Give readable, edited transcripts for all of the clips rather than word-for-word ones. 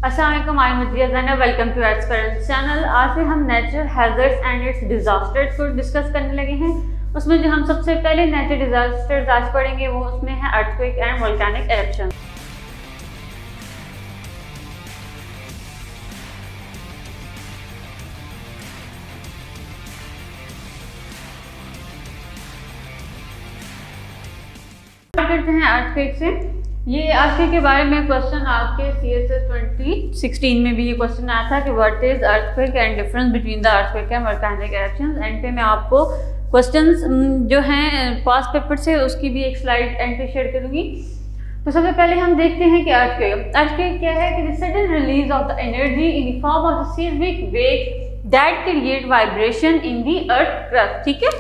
अस्सलाम वालेकुम, I am Mazia Zainab, welcome to experiments channel. आज से हम natural hazards and its disasters को डिस्कस करने लगे हैं। उसमें जो हम सबसे पहले नेचुरल डिजास्टर्स आज पढ़ेंगे वो उसमें है अर्थक्वेक एंड वोल्केनिक एरप्शन। करते हैं अर्थक्वेक से। ये अर्थक्वेक के बारे में क्वेश्चन आपके CSS 2016 में भी ये क्वेश्चन आया था कि what is earthquake and difference between the earthquake and volcanic eruptions. End पे मैं आपको क्वेश्चंस जो हैं पास्ट पेपर से उसकी भी एक स्लाइड एंड पे शेयर करूंगी। तो सबसे पहले हम देखते हैं कि अर्थक्वेक क्या है कि the sudden release of the energy in the form of the seismic wave that create vibration in the earth crust. ठीक है,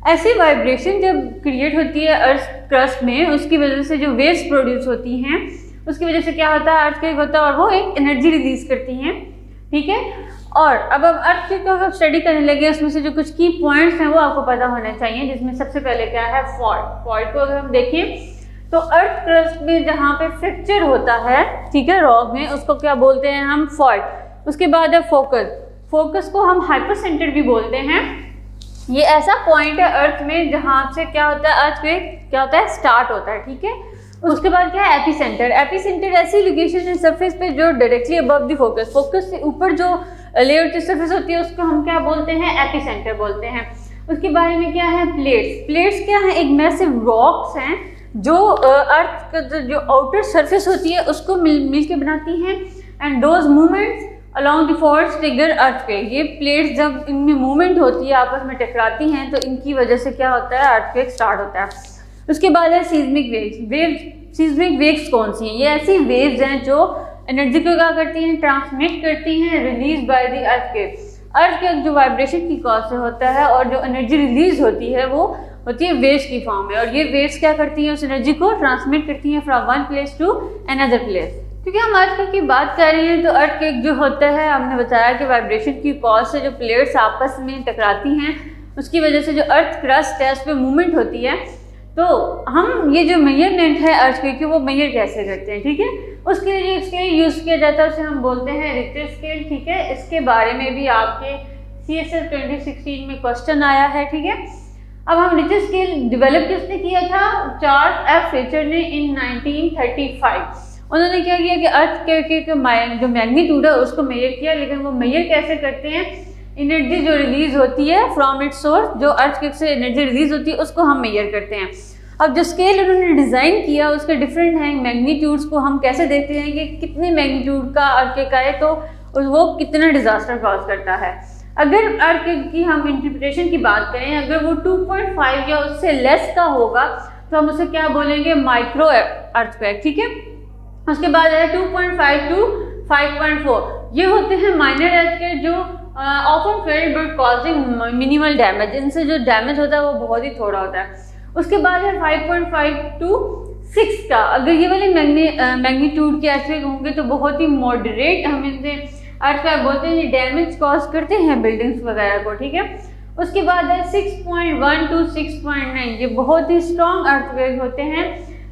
ऐसी वाइब्रेशन जब क्रिएट होती है अर्थ क्रस्ट में, उसकी वजह से जो वेव्स प्रोड्यूस होती हैं उसकी वजह से क्या होता है, अर्थक्वेक होता है और वो एक एनर्जी रिलीज करती हैं। ठीक है, और अब अर्थक्वेक को हम स्टडी करने लगे, उसमें से जो कुछ की पॉइंट्स हैं वो आपको पता होने चाहिए, जिसमें सबसे पहले क्या है फॉल्ट। फॉल्ट को अगर हम देखें तो अर्थ क्रस्ट में जहाँ पे फ्रैक्चर होता है, ठीक है, रॉक में, उसको क्या बोलते हैं हम, फॉल्ट। उसके बाद है फोकस। फोकस को हम हाइपोसेंटर भी बोलते हैं। ये ऐसा पॉइंट है अर्थ में जहाँ से क्या होता है, अर्थक्वेक क्या होता है, स्टार्ट होता है। ठीक है, उसके बाद क्या है एपिसेंटर। एपिसेंटर ऐसी लोकेशन है सरफेस पे जो directly above the focus, focus से ऊपर जो लेयर की सरफेस होती है उसको हम क्या बोलते हैं, एपिसेंटर बोलते हैं। उसके बारे में क्या है प्लेट्स। प्लेट्स क्या है, एक मैसिव रॉक्स हैं जो अर्थ का जो आउटर सरफेस होती है उसको मिल के बनाती हैं। And those movements along the faults trigger earthquake. ये प्लेट्स जब इनमें मूवमेंट होती है, आपस में टकराती हैं, तो इनकी वजह से क्या होता है, अर्थक्वेक स्टार्ट होता है। उसके बाद है सीस्मिक वेव्स। सीस्मिक वेव्स कौन सी हैं, ये ऐसी वेव्स हैं जो एनर्जी को क्या करती हैं, ट्रांसमिट करती हैं, release by the earthquake. Earthquake जो वाइब्रेशन की कॉज से होता है और जो एनर्जी रिलीज होती है वो होती है वेव्स की फॉर्म में, और ये वेव्स क्या करती हैं, उस एनर्जी को ट्रांसमिट करती हैं from one place to another place. क्योंकि हम अर्थक्वेक की बात कर रहे हैं तो अर्थक्वेक जो होता है, हमने बताया कि वाइब्रेशन की कॉज से जो प्लेट्स आपस में टकराती हैं उसकी वजह से जो अर्थ क्रस्ट है उस पर मूवमेंट होती है। तो हम ये जो मेजरमेंट है अर्थक्वेक की वो मेजर कैसे करते हैं, ठीक है, उसके लिए जो स्केल यूज़ किया जाता है उसे हम बोलते हैं रिक्टर स्केल। ठीक है, इसके बारे में भी आपके CSS 2016 में क्वेश्चन आया है। ठीक है, अब हम रिक्टर स्केल डेवलप किसने किया था, चार्ल्स एफ रिचर ने इन 1935। उन्होंने क्या किया कि अर्थक्वेक के जो मैग्नीट्यूड है उसको मेजर किया, लेकिन वो मेजर कैसे करते हैं, एनर्जी जो रिलीज होती है फ्रॉम इट्स सोर्स, जो अर्थक्वेक से एनर्जी रिलीज होती है उसको हम मेजर करते हैं। अब जो स्केल उन्होंने डिज़ाइन किया उसके डिफरेंट हैं मैग्नीट्यूड्स को हम कैसे देखते हैं कि कितने मैग्नीट्यूड का अर्थक्वेक आए तो वो कितना डिजास्टर कॉज करता है। अगर अर्थक्वेक की हम इंटरप्रिटेशन की बात करें, अगर वो 2.5 या उससे लेस का होगा तो हम उसे क्या बोलेंगे, माइक्रो अर्थक्वेक। ठीक है, उसके बाद है 2.5 to 5.4, ये होते हैं माइनर अर्थक्वेक जो often failed but causing minimal damage. इनसे जो डैमेज होता है वो बहुत ही थोड़ा होता है। उसके बाद है 5.5 to 6 का, अगर ये वाले मैग्नीट्यूड के अर्थक्वेक होंगे तो बहुत ही मॉडरेट हम इनसे अर्थक्वेक बोलते हैं, ये डैमेज कॉज करते हैं बिल्डिंग्स वगैरह को। ठीक है, उसके बाद है 6.1 to 6.9, ये बहुत ही स्ट्रॉन्ग अर्थक्वेक होते हैं,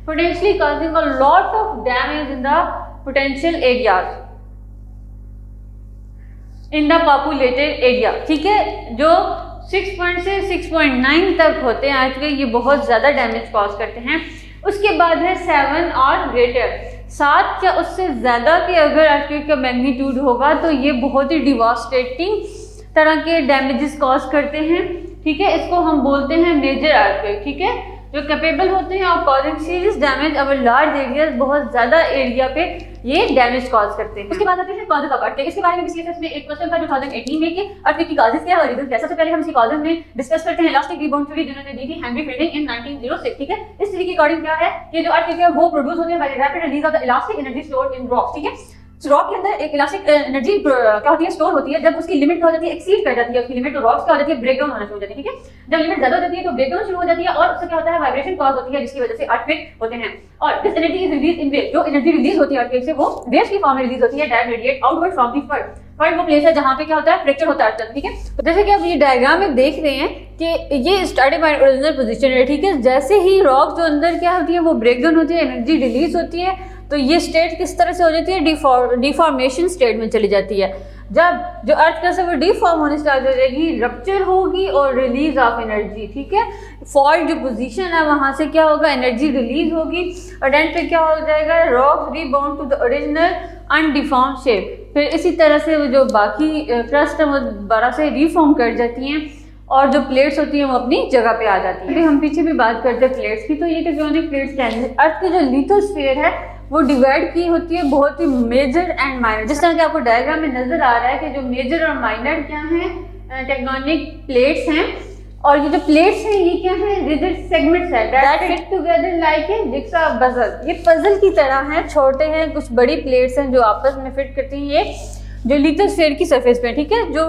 potentially causing a lot of damage in the potential areas in the populated area। ठीक है, जो 6 से 6.9 तक होते हैं अर्थक्वेक, ये बहुत ज़्यादा डैमेज कॉज करते हैं। उसके बाद है 7 और ग्रेटर, 7 या उससे ज़्यादा के अगर अर्थक्वेक का मैग्नीट्यूड होगा तो ये बहुत ही डिवास्टेटिंग तरह के डैमेजेस कॉज करते हैं। ठीक है, इसको हम बोलते हैं मेजर अर्थक्वेक। ठीक है, जो कैपेबल होते हैं of causing serious damage over large areas, बहुत ज़्यादा एरिया पे ये डैमेज कॉज करते हैं। उसके बाद आते हैं कॉजेज ऑफ अर्थक्वेक। इसके बारे में CSS में एक क्वेश्चन था 2018 में कि अर्थक्वेक की कॉजेज क्या है और रीजन क्या है। सबसे पहले हम इसकी कॉजेज में डिस्कस करते हैं इलास्टिक रिबाउंड थ्योरी जिन्होंने दी थी हेनरी फील्डिंग इन 1906। ठीक है, इस थ्योरी के अकॉर्डिंग क्या है कि जो अर्थक्वेक है वो प्रोड्यूस होते हैं by the rapid release of the elastic energy stored in rock. ठीक है, रॉक के अंदर एक इलास्टिक एनर्जी क्या होती है, स्टोर होती है, जब उसकी लिमिट क्या हो जाती है, एक्सीड कर जाती है उसकी लिमिट, तो रॉक्स क्या हो जाती है, ब्रेकडाउन होना शुरू हो जाती है। ठीक है, जब लिमिट ज्यादा हो जाती है तो ब्रेकडाउन शुरू हो जाती है और उससे क्या होता है, वाइब्रेशन कॉज होती है जिसकी वजह से अर्थक्वेक होते हैं। और this energy is release in wave, जो एनर्जी रिलीज होती है अर्थक्वेक से वो वेव्स की फॉर्म में रिलीज होती है that radiate outward from the first. First वो प्लेस है जहाँ पे क्या होता है, फ्रैक्चर होता है। ठीक है, तो जैसे कि आप ये डायग्राम में देख रहे हैं कि ये स्टार्टेड बाय ओरिजिनल पोजीशन है। ठीक है, जैसे ही रॉक जो अंदर क्या होती है वो ब्रेकडाउन होती है, एनर्जी रिलीज होती है, तो ये स्टेट किस तरह से हो जाती है, डिफॉर्मेशन स्टेट में चली जाती है। जब जो अर्थ क्रस्ट है वो डिफॉर्म होने स्टार्ट हो जाएगी, रप्चर होगी और रिलीज ऑफ एनर्जी, ठीक है। फॉल्ट जो पोजीशन है वहाँ से क्या होगा, एनर्जी रिलीज होगी और एंड पे क्या हो जाएगा, rock rebound to the original undeformed shape. फिर इसी तरह से वो जो बाकी क्रस्ट है वो दोबारा से रिफॉर्म कर जाती हैं और जो प्लेट्स होती हैं वो अपनी जगह पे आ जाती हैं। हम पीछे भी बात करते हैं प्लेट्स की, तो ये टेक्टोनिक प्लेट्स क्या है, अर्थ की जो लिथोस्फीयर है वो डिवाइड की होती है बहुत ही मेजर एंड माइनर। जिस तरह के आपको डायग्राम में नजर आ रहा है कि जो मेजर और माइनर क्या हैं, टेक्टोनिक प्लेट्स हैं, और ये जो प्लेट्स हैं ये क्या है, रिजिड सेगमेंट्स है that fit together like a jigsaw puzzle. ये पजल की तरह हैं, छोटे हैं, कुछ बड़ी प्लेट्स हैं जो आपस में फिट करती हैं। ये जो लिथोस्फीयर की सरफेस पे, ठीक है, जो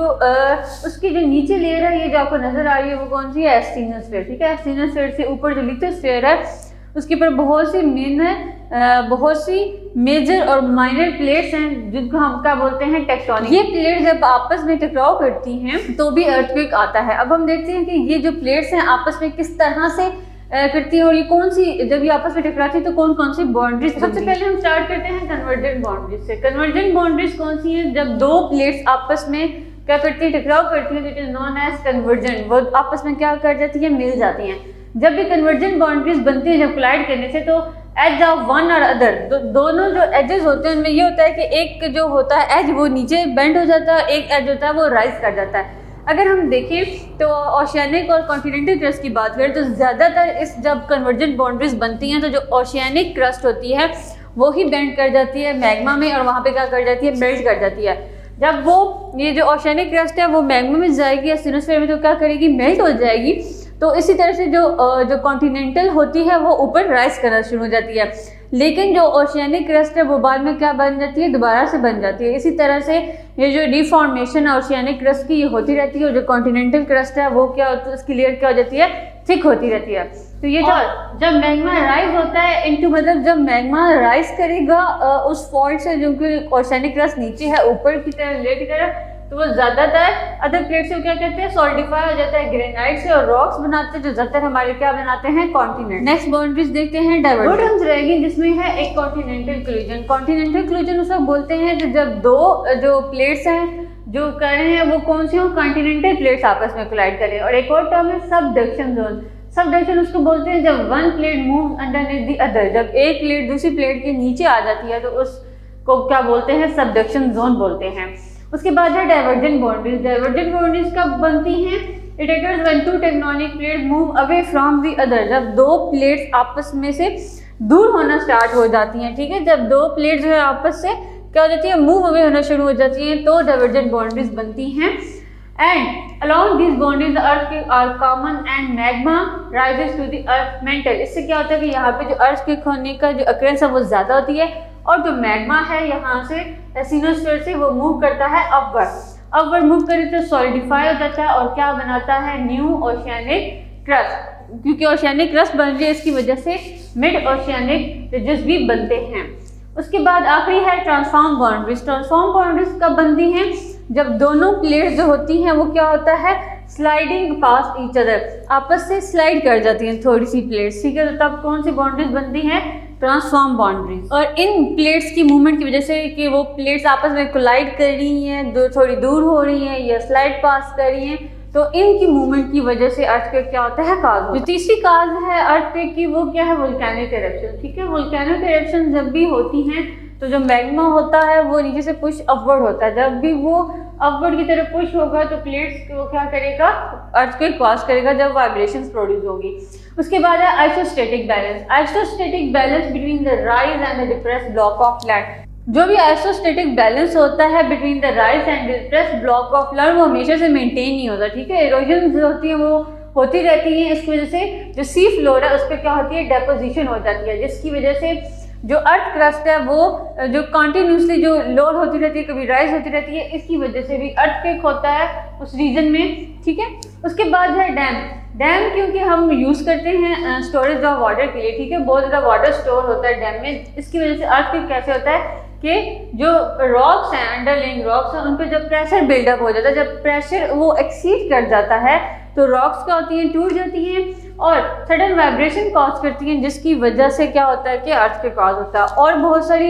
उसकी जो नीचे लेयर है ये जो आपको नजर आ रही है वो कौन सी है, एस्टीनोस्फीयर, ठीक है। एस्टीनोस्फीयर से ऊपर जो लिथोस्फीयर है उसके ऊपर बहुत सी मेजर और माइनर प्लेट्स हैं जिनको हम क्या बोलते हैं, टेक्टोनिक। ये प्लेट्स जब आपस में टकराव करती हैं तो भी अर्थक्वेक आता है। अब हम देखते हैं कि ये जो प्लेट्स हैं आपस में किस तरह से करती है और ये कौन सी, जब ये आपस में टकराती है तो कौन कौन सी बाउंड्रीज। सबसे पहले हम स्टार्ट करते हैं कन्वर्जेंट बाउंड्रीज से। कन्वर्जेंट बाउंड्रीज कौन सी हैं, जब दो प्लेट्स आपस में क्या करती है, टकराव करती है, it is known as convergent. वो आपस में क्या कर जाती है, मिल जाती हैं। जब भी कन्वर्जेंट बाउंड्रीज बनती है जब कोलाइड करने से, तो एज ऑफ वन और अदर, दोनों जो एजेस होते हैं उनमें ये होता है कि एक जो होता है एज वो नीचे बेंड हो जाता है, एक एज होता है वो राइज कर जाता है। अगर हम देखें तो ओशियानिक और कॉन्टिनेंटल क्रस्ट की बात करें तो ज़्यादातर इस जब कन्वर्जेंट बाउंड्रीज बनती हैं तो जो ओशियानिक क्रस्ट होती है वो ही बेंड कर जाती है मैग्मा में और वहाँ पे क्या कर जाती है, मेल्ट कर जाती है। जब वो ये जो ओशियानिक क्रस्ट है वो मैग्मा में जाएगी या एस्टीनोस्फीयर में तो क्या करेगी, मेल्ट हो जाएगी। तो इसी तरह से जो कॉन्टिनेंटल होती है वो ऊपर राइज करना शुरू हो जाती है, लेकिन जो ओशियानिक क्रस्ट है वो बाद में क्या बन जाती है, दोबारा से बन जाती है। इसी तरह से ये जो डिफॉर्मेशन है ओशियानिक क्रस्ट की ये होती रहती है और जो कॉन्टिनेंटल क्रस्ट है वो क्या होती है, उसकी लेयर क्या हो जाती है, थिक होती रहती है। तो ये जब मैग्मा राइज होता है इनटू, मतलब जब मैग्मा राइज करेगा उस फॉल्ट से जो कि ओशियानिक क्रस्ट नीचे है ऊपर की तरफ लेयर की तरफ, तो वो ज़्यादातर अदर प्लेट से क्या कहते हैं, सॉलिडिफाई हो जाता है ग्रेनाइट से और रॉक्स बनाते हैं जो ज़्यादातर हमारे क्या बनाते हैं, कॉन्टिनेंट। नेक्स्ट बाउंड्रीज देखते हैं डाइवर्जेंस रहेगी जिसमें है एक कॉन्टिनेंटल क्लूजन। कॉन्टिनेंटल क्लूजन उसको बोलते हैं कि जब दो जो प्लेट्स हैं जो कर रहे हैं वो कौन सी हो, कॉन्टिनेंटल प्लेट्स आपस में कोलाइड करें। और एक और टर्म है सबडक्शन जोन। सबडक्शन उसको बोलते हैं जब one plate move underneath the other, जब एक प्लेट दूसरी प्लेट के नीचे आ जाती है तो उसको क्या बोलते हैं, सबडक्शन जोन बोलते हैं। उसके बाद है डाइवर्जेंट बाउंड्रीज। डाइवर्जेंट बाउंड्रीज कब बनती हैं, it occurs when two tectonic plates move away from the other, जब दो प्लेट्स आपस में से दूर होना स्टार्ट हो जाती हैं, ठीक है। जब दो प्लेट जो है आपस से क्या हो जाती है, मूव अवे होना शुरू हो जाती हैं तो डाइवर्जेंट बाउंड्रीज बनती हैं। And along this boundaries the earth are common and magma rises to the earth mantle. इससे क्या होता है कि यहाँ पे जो अर्थ के होने का जो अक्रेंस है वो ज़्यादा होती है और जो मैग्मा है यहाँ से एस्टीनोस्फीयर से वो मूव करता है अपवर्ड मूव करे तो सॉलिडिफाई हो जाता है और क्या बनाता है, न्यू ओशियानिक क्रस्ट। क्योंकि ओशियानिक क्रस्ट बन रही है इसकी वजह से मिड ओशियानिक रिजेस भी बनते हैं। उसके बाद आखिरी है ट्रांसफॉर्म बाउंड्रीज। ट्रांसफॉर्म बाउंड्रीज कब बनती हैं, जब दोनों प्लेट्स जो होती हैं वो क्या होता है, स्लाइडिंग पास ईच अदर, आपस से स्लाइड कर जाती हैं थोड़ी सी प्लेट्स, ठीक है। तो तब कौन सी बाउंड्रीज बनती हैं, ट्रांसफॉर्म बाउंड्रीज। और इन प्लेट्स की मूवमेंट की वजह से कि वो प्लेट्स आपस में कोलाइड कर रही हैं, थोड़ी दूर हो रही हैं या स्लाइड पास कर रही हैं, तो इनकी मूवमेंट की वजह से अर्थक्वेक क्या होता है, काज होता है। जो तीसरी काज है अर्थक्वेक की वो क्या है, वोल्केनिक इरप्शन, ठीक है। वोल्केनिक इरप्शन जब भी होती हैं तो जो मैग्मा होता है वो नीचे से पुश अपवर्ड होता है। जब भी वो अपवर्ड की तरफ पुश होगा तो प्लेट्स को क्या करेगा, अर्थक्वेक कॉज करेगा जब वाइब्रेशंस प्रोड्यूस होगी। उसके बाद है isostatic balance. Isostatic balance between the rise and the depressed block of land. जो भी आइसोस्टैटिक बैलेंस होता है between the rise and depressed block of land वो हमेशा से मेंटेन नहीं होता, ठीक है। इरोजन जो होती है वो होती रहती है, इसकी वजह से जो सी फ्लोर है उस पर क्या होती है, डेपोजिशन हो जाती है, जिसकी वजह से जो अर्थ क्रस्ट है वो जो कंटिन्यूसली जो लोड होती रहती है, कभी राइज होती रहती है, इसकी वजह से भी अर्थक्वेक होता है उस रीजन में, ठीक है। उसके बाद है डैम। डैम क्योंकि हम यूज़ करते हैं स्टोरेज ऑफ वाटर के लिए, ठीक है, बहुत ज़्यादा वाटर स्टोर होता है डैम में, इसकी वजह से अर्थक्वेक कैसे होता है कि जो रॉक्स हैं, अंडरलाइंग रॉक्स हैं, उन पर जब प्रेशर बिल्डअप हो जाता है, जब प्रेशर वो एक्सीड कर जाता है तो रॉक्स क्या होती हैं, टूट जाती हैं और सडन वाइब्रेशन कॉज करती हैं, जिसकी वजह से क्या होता है कि अर्थक्वेक कॉज होता है। और बहुत सारी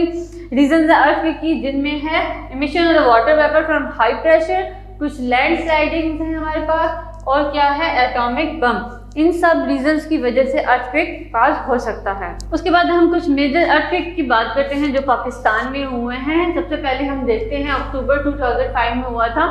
रीजन है अर्थक्वेक की, जिनमें है emission of water vapour from high pressure, कुछ लैंड स्लाइडिंग्स हैं हमारे पास, और क्या है एटॉमिक बम। इन सब रीजंस की वजह से अर्थक्वेक कॉज हो सकता है। उसके बाद हम कुछ मेजर अर्थक्वेक की बात करते हैं जो पाकिस्तान में हुए हैं। सबसे पहले हम देखते हैं अक्टूबर 2005 में हुआ था।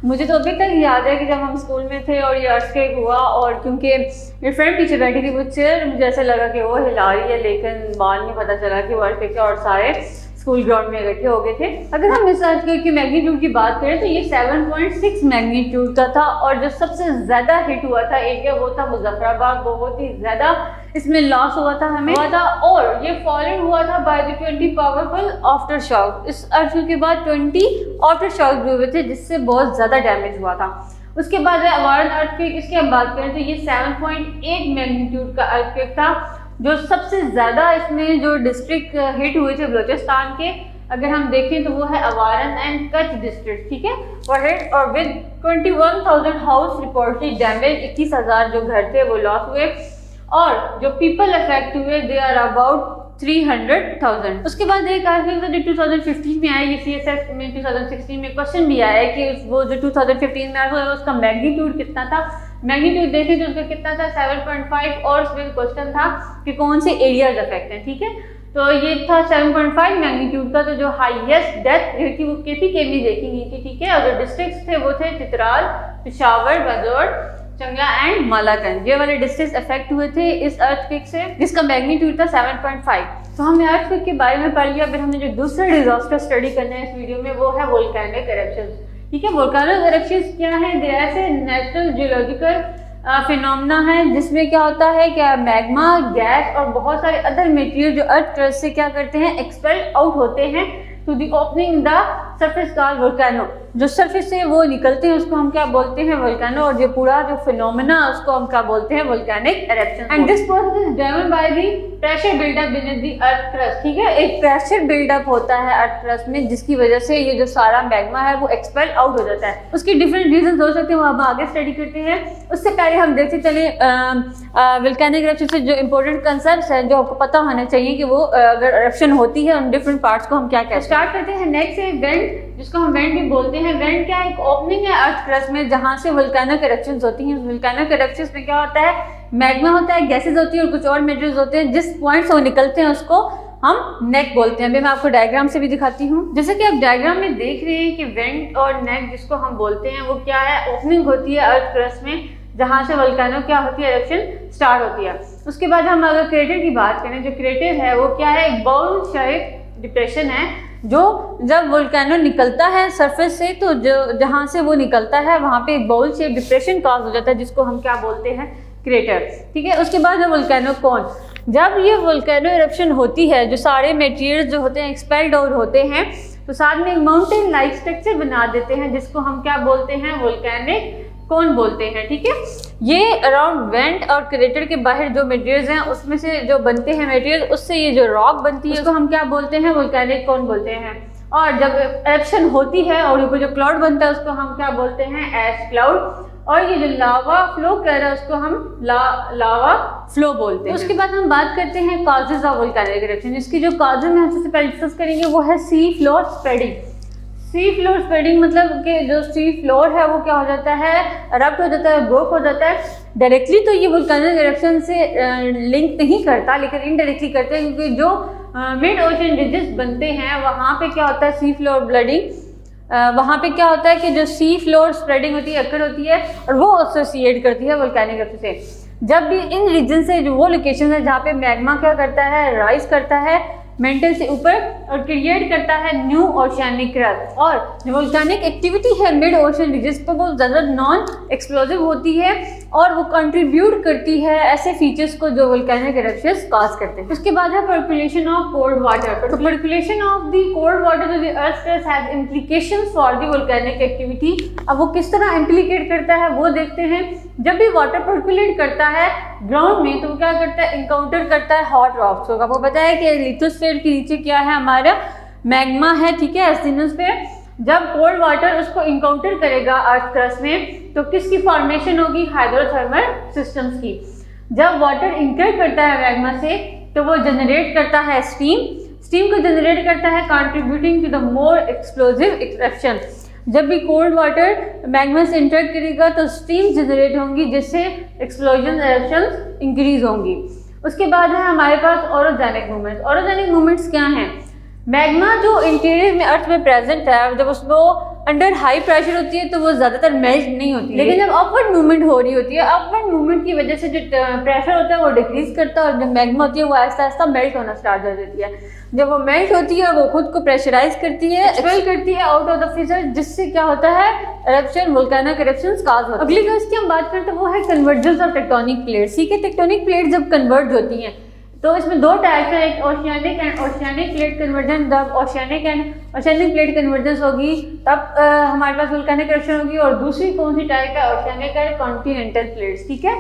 मुझे तो अभी तक याद है कि जब हम स्कूल में थे और ये अर्थक्वेक हुआ, और क्योंकि मेरी फ्रेंड पीछे बैठी थी मुझसे, मुझे ऐसा लगा कि वो हिला रही है, लेकिन बाद में पता चला कि वो अर्थक्वेक है और सारे स्कूल ग्राउंड में इकट्ठे हो गए थे। अगर हम इस अर्थक्वेक की मैग्नीट्यूड की बात करें तो ये 7.6 मैग्नीट्यूड का था, और जो सबसे ज़्यादा हिट हुआ था एरिया वो था मुजफ्फराबाद। बहुत ही ज़्यादा इसमें लॉस हुआ था हमें और ये फॉलोड हुआ था by the 20 powerful after shock. इस अर्थक्वेक के बाद 20 आफ्टर शॉक भी हुए थे, जिससे बहुत ज़्यादा डैमेज हुआ था। उसके बाद है अवारन अर्थक्वेक। इसकी हम बात करें तो ये 7.8 मैग्नीट्यूड का अर्थक्वेक था। जो सबसे ज़्यादा इसमें जो डिस्ट्रिक्ट हिट हुए थे बलोचिस्तान के, अगर हम देखें तो वो है अवारन एंड कच्छ डिस्ट्रिक्ट, ठीक है, और हिट और विद 21,000 हाउस रिपोर्टेड डैमेज, 21,000 जो घर थे वो लॉस हुए, और जो पीपल अफेक्ट हुए दे आर अबाउट 300,000। उसके बाद एक अर्थक्वेक 2015 में आया, ये CSS में 2016 में क्वेश्चन भी आया है कि वो जो 2015 में आया उसका मैग्नीट्यूड कितना था। मैग्नीट्यूड देखें तो उसका कितना था 7.5, और उसमें क्वेश्चन था कि कौन से एरियाज अफेक्ट हैं, ठीक है, तो ये था 7.5 मैग्नीट्यूड का। तो जो हाईएस्ट डेथ रेट थी वो KPK में देखी गई थी, ठीक है, और जो डिस्ट्रिक्ट्स थे वो थे चित्राल, पेशावर, बदौर, चंगला एंड मालाकंज। ये वाले डिस्ट्रिक्ट्स अफेक्ट हुए थे इस अर्थक्वेक से, जिसका मैग्नीट्यूड था 7.5। तो हमने अर्थक्वेक के बारे में पढ़ लिया। फिर हमने जो दूसरा डिजास्टर स्टडी करना है इस वीडियो में वो है वोल्केनिक एरप्शंस, ठीक है। वोल्केनिक एरप्शंस क्या है? दे ऐसे नेचुरल जियोलॉजिकल फिनोमेना है जिसमें क्या होता है कि मैग्मा, गैस और बहुत सारे अदर मटेरियल जो अर्थ क्रस्ट से क्या करते हैं, एक्सपेल आउट होते हैं to the opening the surface called volcano. जो सरफेस से वो निकलते हैं उसको हम क्या बोलते हैं, वोल्केनो, और ये पूरा जो फिनोमेना उसको हम क्या बोलते हैं, volcanic eruption. And this process is driven by the pressure buildup beneath the earth crust, ठीक है। एक प्रेशर बिल्डअप होता है अर्थ क्रस्ट में, जिसकी वजह से ये जो सारा मैग्मा है वो एक्सपेल आउट हो जाता है। उसके डिफरेंट रीजन हो सकते हैं, वो हम आगे स्टडी करते हैं। उससे पहले हम देखते चले वोल्केनिक एरप्शन से जो इंपॉर्टेंट कंसेप्ट्स हैं जो आपको पता होना चाहिए कि वो अगर एरप्शन होती है उन डिफरेंट पार्ट्स को हम क्या कहते हैं। स्टार्ट करते हैं नेक्स्ट है वेंट, जिसको हम वेंट भी बोलते हैं। वेंट क्या है? एक ओपनिंग है अर्थ क्रस्ट में जहां से वोल्केनिक एरप्शंस होती हैं। वोल्केनिक एरप्शंस में क्या होता है, मैग्मा होता है, गैसेस होती है और कुछ और मटेरियल्स होते हैं। जिस पॉइंट से वो निकलते हैं उसको हम नेक बोलते हैं। अभी मैं आपको डायग्राम से भी दिखाती हूँ। जैसे कि आप डायग्राम में देख रहे हैं कि वेंट और नेक जिसको हम बोलते हैं वो क्या है, ओपनिंग होती है अर्थ क्रस्ट में जहाँ से वोल्केनो क्या होती है, एरप्शन स्टार्ट होती है। उसके बाद हम अगर क्रेटर की बात करें, जो क्रेटर है वो क्या है, एक बाउल शेप डिप्रेशन है जो जब वोल्केनो निकलता है सरफेस से तो जो जहाँ से वो निकलता है वहाँ पे एक बाउल शेप डिप्रेशन कॉज हो जाता है जिसको हम क्या बोलते हैं, क्रेटर, ठीक है। उसके बाद है वोल्केनो कोन। जब ये वोल्केनो इरप्शन होती है जो सारे मटेरियल्स जो होते हैं एक्सपेल्ड आउट होते हैं तो साथ में एक माउंटेन लाइक स्ट्रक्चर बना देते हैं जिसको हम क्या बोलते हैं, वोल्केनिक कोन बोलते हैं, ठीक है। ये अराउंड वेंट और क्रेटर के बाहर जो मटेरियल्स हैं उसमें से जो बनते हैं मटेरियल, उससे ये जो रॉक बनती है उसको हम क्या बोलते हैं, वोल्केनिक कोन बोलते हैं। और जब एरप्शन होती है और ऊपर जो क्लाउड बनता है उसको हम क्या बोलते हैं, ऐश क्लाउड। और ये जो लावा फ्लो कर रहा है उसको हम लावा फ्लो बोलते हैं। उसके बाद हम बात करते हैं कॉजेज ऑफ वोल्केनिक इरप्शन। इसकी जो कॉजेज में हम सबसे पहले डिस्कस करेंगे वो है sea floor spreading. Sea floor spreading मतलब कि जो सी फ्लोर है वो क्या हो जाता है, एरप्ट हो जाता है, ब्रोक हो जाता है। डायरेक्टली तो ये वोल्केनिक इरप्शन से लिंक नहीं करता लेकिन इनडायरेक्टली करते हैं क्योंकि जो मिड ओशन रिजेस बनते हैं वहाँ पे क्या होता है, सी फ्लोर ब्लडिंग, वहाँ पे क्या होता है कि जो सी फ्लोर स्प्रेडिंग होती है अक्कर होती है और वो एसोसिएट करती है वोल्केनिक इरप्शन से। जब भी इन रीजन से जो वो लोकेशन है जहाँ पे मैग्मा क्या करता है, राइज करता है मेंटल से ऊपर और क्रिएट करता है न्यू ओशियनिक क्रस्ट। और जो वोल्केनिक एक्टिविटी है मिड ओशन रीजन पर वो ज़्यादा नॉन एक्सप्लोसिव होती है और वो कंट्रीब्यूट करती है ऐसे फीचर्स को जो वोल्केनिक इरप्शंस कॉज करते हैं। उसके बाद है पर्कुलेशन ऑफ कोल्ड वाटर। तो percolation of the cold water to the earth crust has implications for the volcanic activity. अब वो किस तरह इंप्लीकेट करता है वो देखते हैं। जब भी वाटर पर्कुलेट करता है ग्राउंड में तो वो क्या करता है, इनकाउंटर करता है हॉट रॉक्स को। आपको पता है कि लिथोस्फीयर के नीचे क्या है, हमारा मैग्मा है, ठीक है, एस्थिनोस्फीयर। जब कोल्ड वाटर उसको इनकाउंटर करेगा अर्थ क्रस्ट में तो किसकी फॉर्मेशन होगी, हाइड्रोथर्मल सिस्टम्स की। जब वाटर इंटर करता है मैग्मा से तो वो जनरेट करता है स्टीम को जनरेट करता है, contributing to the more explosive eruption. जब भी कोल्ड वाटर मैग्मा से इंटर करेगा तो स्टीम जनरेट होंगी, जिससे एक्सप्लोजन इरप्शंस इंक्रीज होंगी। उसके बाद है हमारे पास ओरोजेनिक मूवमेंट्स। ओरोजेनिक मूवमेंट्स क्या हैं? मैग्मा जो इंटीरियर में अर्थ में प्रेजेंट है, जब उसमें अंडर हाई प्रेशर होती है तो वो ज़्यादातर मेल्ट नहीं होती, लेकिन जब अपवर्ड मूवमेंट हो रही होती है, अपवर्ड मूवमेंट की वजह से जो प्रेशर होता है वो डिक्रीज करता है और जो मैग्मा होती है वो आहिस्ता आहिस्ता मेल्ट होना स्टार्ट हो जाती है। जब वो मेल्ट होती है वो खुद को प्रेशराइज करती है, एक्सपेल करती है आउट ऑफ द फिजर, जिससे क्या होता है एरप्शन, वोल्केनिक एरप्शंस काज होते हैं। अगली केस की हम बात करते हैं वो है कन्वर्जेंस ऑफ टेक्टोनिक प्लेट्स। ठीक है, टेक्टोनिक प्लेट जब कन्वर्ज होती हैं तो इसमें दो टाइप्स है, एक oceanic and oceanic plate convergence. जब oceanic and oceanic plate convergence होगी तब हमारे पास वोल्केनिक एरप्शन होगी। और दूसरी कौन सी टाइप है? Oceanic and continental plates. ठीक है,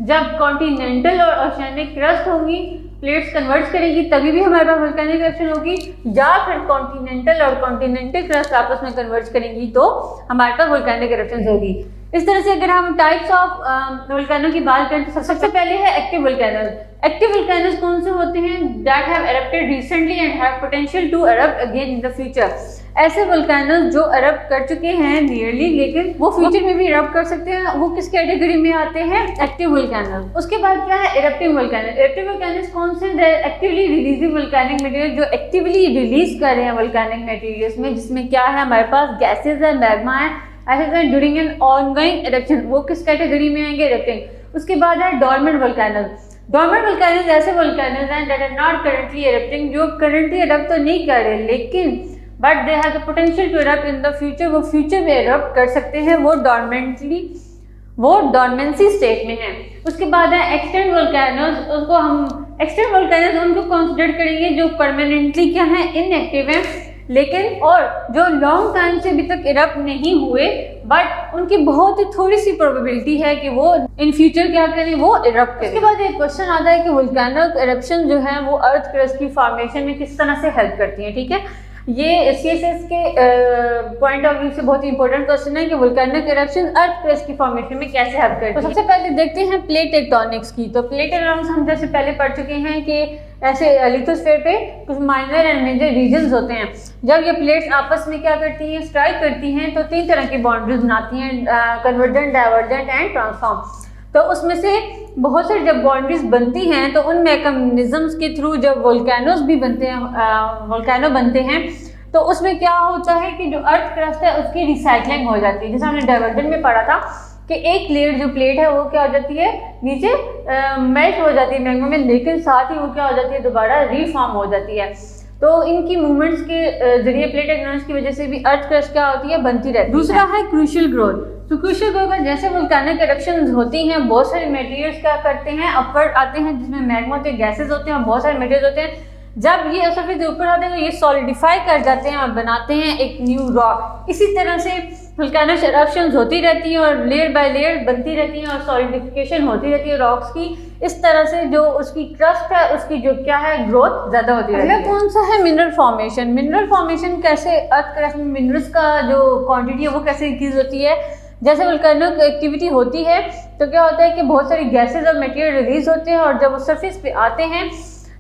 जब कॉन्टिनेंटल और ओशियानिक क्रस्ट होंगी, प्लेट्स कन्वर्ज करेगी, तभी भी हमारे पास वोल्केनिक एरप्शन होगी, या फिर कॉन्टिनेंटल और कॉन्टिनेंटल क्रस्ट आपस में कन्वर्ज करेंगी तो हमारे पास वोल्केनिक एरप्शन होगी। इस तरह से अगर हम टाइप्स ऑफ वोल्केनो की बात करें तो सबसे पहले है एक्टिव वोल्केनोज। एक्टिव वोल्केनोज कौन से होते हैं? That have erupted recently and have potential to erupt again in the future. ऐसे वोल्केनोज जो एरप्ट कर चुके हैं नियरली, लेकिन वो फ्यूचर में भी एरप्ट कर सकते हैं, वो किस कैटेगरी में आते हैं? Active volcanoes. उसके बाद क्या है? Eruptive volcanoes. इरप्टिव वोल्केनोज कौन से? एक्टिवली रिलीजिंग वोल्केनिक मटेरियल, जो एक्टिवली रिलीज कर रहे हैं वोल्केनिक मटेरियल्स में, जिसमें क्या है हमारे पास गैसेज है, मैग्मा है, ऐसे ड्यूरिंग एन ऑनगोइंग इरप्शन, वो किस कैटेगरी में आएंगे? इरप्टिंग। उसके बाद है डोर्मेंट वोल्केनोज। डोर्मेंट वोल्केनोज ऐसे वोल्केनोज हैं that are not currently erupting, जो करंटली इरप्ट तो नहीं कर रहे, लेकिन but they have the potential to erupt in the future, वो फ्यूचर में इरप्ट कर सकते हैं, वो डोर्मेंसी स्टेट में है। उसके बाद है एक्सटेंट वोल्केनोज। उसको हम एक्सटेंट वोल्केनोज उनको कंसीडर करेंगे जो परमानेंटली क्या है? इनएक्टिव है, लेकिन और जो लॉन्ग टाइम से अभी तक इरप्ट नहीं हुए, बट उनकी बहुत ही थोड़ी सी प्रोबेबिलिटी है कि वो इन फ्यूचर क्या करें? वो इरप्ट करें। उसके बाद एक क्वेश्चन आता है कि वोल्केनिक इरप्शन जो है वो अर्थ क्रस्ट की फॉर्मेशन में किस तरह से हेल्प करती है। ठीक है, ये सीएसएस के पॉइंट ऑफ व्यू से बहुत ही इंपॉर्टेंट क्वेश्चन है कि वोल्केनिक इरप्शन अर्थ क्रस्ट की फॉर्मेशन में कैसे हेल्प करती है। तो सबसे पहले देखते हैं प्लेट टेक्टोनिक्स की। तो प्लेट टेक्टोनिक्स हम जैसे पहले पढ़ चुके हैं कि ऐसे लिथोस्फीयर पे कुछ माइनर एंड मेजर रीजन्स होते हैं। जब ये प्लेट्स आपस में क्या करती हैं? स्ट्राइक करती हैं, तो तीन तरह की बाउंड्रीज बनाती हैं, कन्वर्जेंट, डाइवर्जेंट एंड ट्रांसफॉर्म। तो उसमें से बहुत सारी जब बाउंड्रीज बनती हैं तो उन मैकेनिज्म्स के थ्रू जब वोल्केनोज भी बनते हैं, वोल्केनो बनते हैं, तो उसमें क्या होता है कि जो अर्थ क्रस्ट है उसकी रिसाइकलिंग हो जाती है। जैसे हमने डाइवर्जेंट में पढ़ा था कि एक लेयर जो प्लेट है वो क्या हो जाती है? नीचे मेल्ट हो जाती है मैग्मा में, लेकिन साथ ही वो क्या हो जाती है? दोबारा रीफॉर्म हो जाती है। तो इनकी मूवमेंट्स के जरिए प्लेट टेक्टोनिक्स की वजह से भी अर्थ क्रस्ट क्या होती है? बनती रहती है। दूसरा है क्रूशियल ग्रोथ। तो क्रूशियल ग्रोथ में जैसे वोल्केनिक इरप्शंस होती हैं, बहुत सारे मटेरियल्स क्या करते हैं? अपवर्ड आते हैं, जिसमें मैग्मा होते हैं, गैसेज होते हैं और बहुत सारे मटेरियल होते हैं। जब ये सरफेस के ऊपर आते हैं तो ये सॉलिडिफाई कर जाते हैं और बनाते हैं एक न्यू रॉक। इसी तरह से वोल्केनिक इरप्शंस होती रहती हैं और लेयर बाय लेयर बनती रहती हैं और सॉलिडिफिकेशन होती रहती है रॉक्स की। इस तरह से जो उसकी क्रस्ट है उसकी जो क्या है? ग्रोथ ज़्यादा होती रहती है। कौन सा है? Mineral formation. मिनरल फॉर्मेशन कैसे अर्थ क्रस्ट में मिनरल्स का जो क्वांटिटी है वो कैसे इंक्रीज होती है? जैसे वोल्केनिक एक्टिविटी होती है तो क्या होता है कि बहुत सारी गैसेज और मटेरियल रिलीज होते हैं और जब वो सरफेस पे आते हैं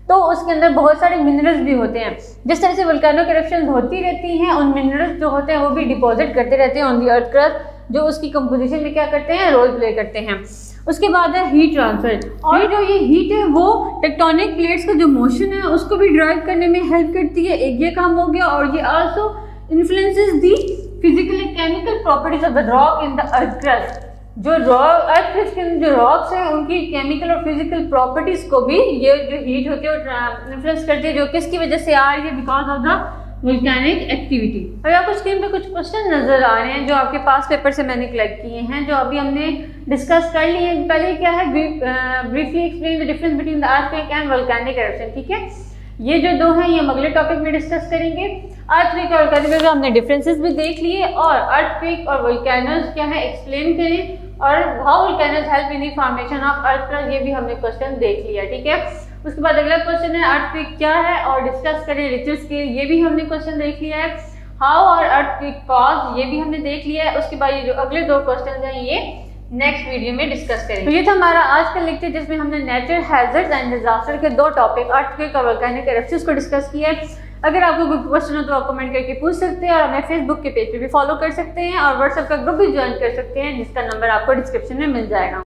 तो उसके अंदर बहुत सारे मिनरल्स भी होते हैं। जिस तरह से वोल्केनिक इरप्शंस होती रहती हैं, उन मिनरल्स जो होते हैं वो भी डिपॉजिट करते रहते हैं ऑन दी अर्थ क्रस्ट, जो उसकी कंपोजिशन में क्या करते हैं? रोल प्ले करते हैं। उसके बाद है हीट ट्रांसफर। और जो ये हीट है वो टेक्टोनिक प्लेट्स का जो मोशन है उसको भी ड्राइव करने में हेल्प करती है, एक ये काम हो गया। और ये also influences the physical and chemical properties of the rock in the earth crust. जो अर्थ क्रस्ट के जो रॉक्स हैं उनकी केमिकल और फिजिकल प्रॉपर्टीज को भी ये जो हीट होती है वो इन्फ्लुएंस करती है, जो किसकी वजह से आ रही है? Because of the volcanic activity. और आपको स्क्रीन पे कुछ क्वेश्चन नजर आ रहे हैं जो आपके पास पेपर से मैंने कलेक्ट किए हैं, जो अभी हमने डिस्कस कर लिए हैं। पहले क्या है? Briefly explain the difference between the earthquake and volcanic eruption. ठीक है, ये जो दो हैं ये हम अगले टॉपिक में डिस्कस करेंगे। अर्थक्वेक और वोल्केनिक हमने डिफरेंसेस भी देख लिए और अर्थक्वेक और वोल्केनोज क्या है एक्सप्लेन करें, और how volcanoes help in the formation of earth crust, ये भी हमने क्वेश्चन देख लिया। ठीक है, उसके बाद अगला क्वेश्चन है अर्थक्वेक क्या है और डिस्कस करें रिचर स्केल, ये भी हमने क्वेश्चन देख लिया है। हाउ और अर्थक्वेक कॉज, ये भी हमने देख लिया है। उसके बाद ये जो अगले दो क्वेश्चन हैं नेक्स्ट वीडियो में डिस्कस करेंगे। तो ये था हमारा आज का लेक्चर जिसमें हमने नेचुरल हैजर्ड्स एंड डिजास्टर के दो टॉपिक अर्थक्वेक और वोल्केनिक इरप्शंस को डिस्कस किया है। अगर आपको कोई क्वेश्चन हो तो आप कमेंट करके पूछ सकते हैं और हमें फेसबुक के पेज पे भी फॉलो कर सकते हैं और व्हाट्सएप का ग्रुप भी ज्वाइन कर सकते हैं जिसका नंबर आपको डिस्क्रिप्शन में मिल जाएगा।